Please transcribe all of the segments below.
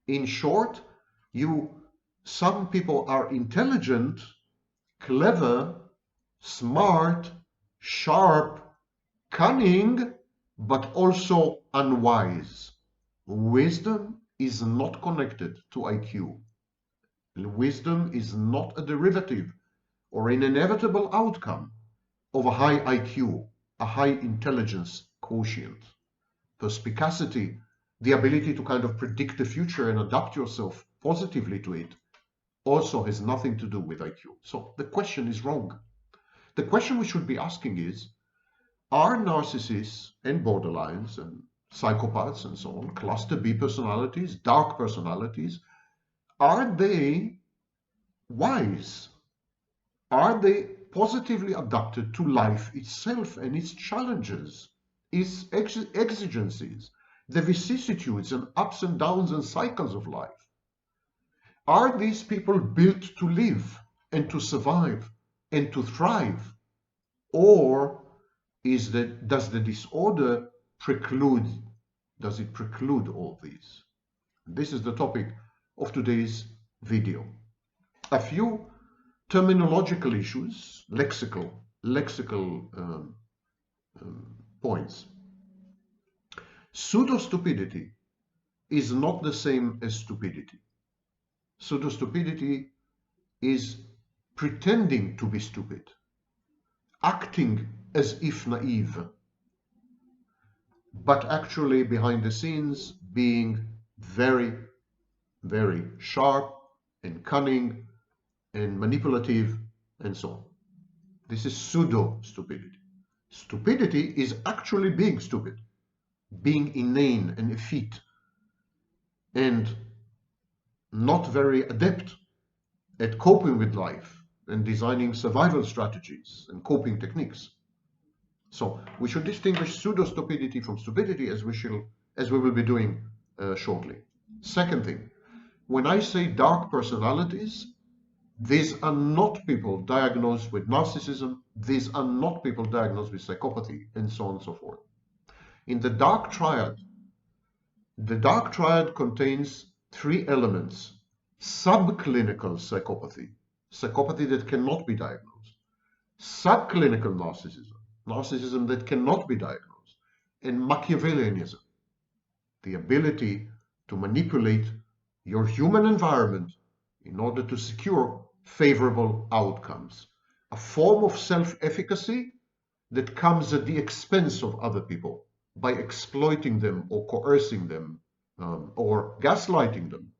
In short, some people are intelligent, clever, smart, sharp, cunning, but also unwise. Wisdom is not connected to IQ. Wisdom is not a derivative or an inevitable outcome of a high IQ, a high intelligence quotient. Perspicacity, the ability to kind of predict the future and adapt yourself positively to it, also has nothing to do with IQ. So the question is wrong. The question we should be asking is, are narcissists and borderlines and psychopaths and so on, cluster B personalities, dark personalities, are they wise? Are they positively adapted to life itself and its challenges, its exigencies, the vicissitudes and ups and downs and cycles of life? Are these people built to live and to survive and to thrive? Or does the disorder preclude all these? This is the topic of today's video. A few terminological issues, lexical points. Pseudo-stupidity is not the same as stupidity. Pseudo-stupidity is pretending to be stupid, acting as if naive, but actually behind the scenes being very, very sharp and cunning and manipulative and so on. This is pseudo-stupidity. Stupidity is actually being stupid, being inane and effete, and not very adept at coping with life and designing survival strategies and coping techniques. So we should distinguish pseudo-stupidity from stupidity, as we will be doing shortly. Second thing, when I say dark personalities, these are not people diagnosed with narcissism. These are not people diagnosed with psychopathy, and so on and so forth. In the dark triad contains three elements: subclinical psychopathy, psychopathy that cannot be diagnosed; subclinical narcissism that cannot be diagnosed; and Machiavellianism, the ability to manipulate your human environment in order to secure favorable outcomes. A form of self-efficacy that comes at the expense of other people by exploiting them or coercing them or gaslighting them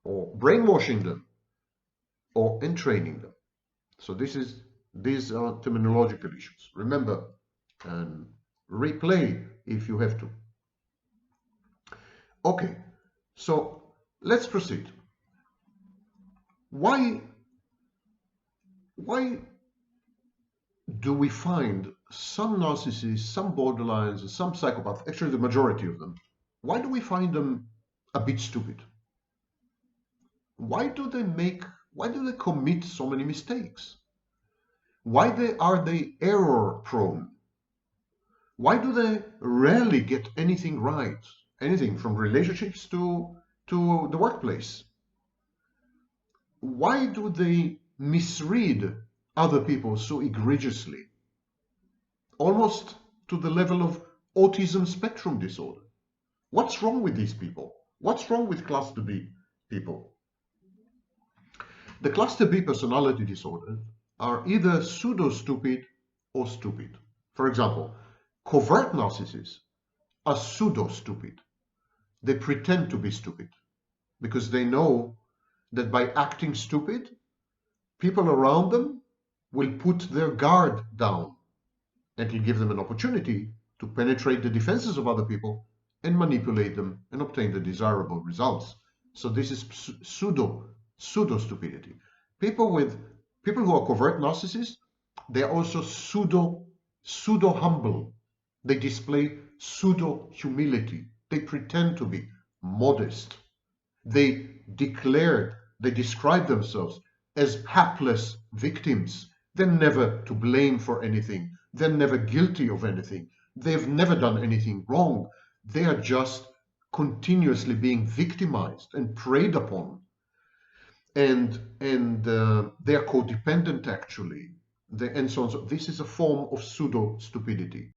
or brainwashing them or entraining them. So these are terminological issues. Remember and replay if you have to. Okay, so let's proceed. Why do we find some narcissists, some borderlines, and some psychopaths, actually the majority of them, why do we find them a bit stupid? Why do they commit so many mistakes? Why are they error prone? Why do they rarely get anything right? Anything from relationships to the workplace? Why do they misread other people so egregiously? Almost to the level of autism spectrum disorder. What's wrong with these people? What's wrong with cluster B people? The cluster B personality disorders are either pseudo-stupid or stupid. For example, covert narcissists are pseudo-stupid. They pretend to be stupid because they know that by acting stupid, people around them will put their guard down, and will give them an opportunity to penetrate the defenses of other people and manipulate them and obtain the desirable results. So this is pseudo-stupidity. People who are covert narcissists, they are also pseudo-humble. They display pseudo-humility. They pretend to be modest. They describe themselves as hapless victims. They're never to blame for anything. They're never guilty of anything. They've never done anything wrong. They are just continuously being victimized and preyed upon, and they are codependent actually, and so on. So this is a form of pseudo-stupidity.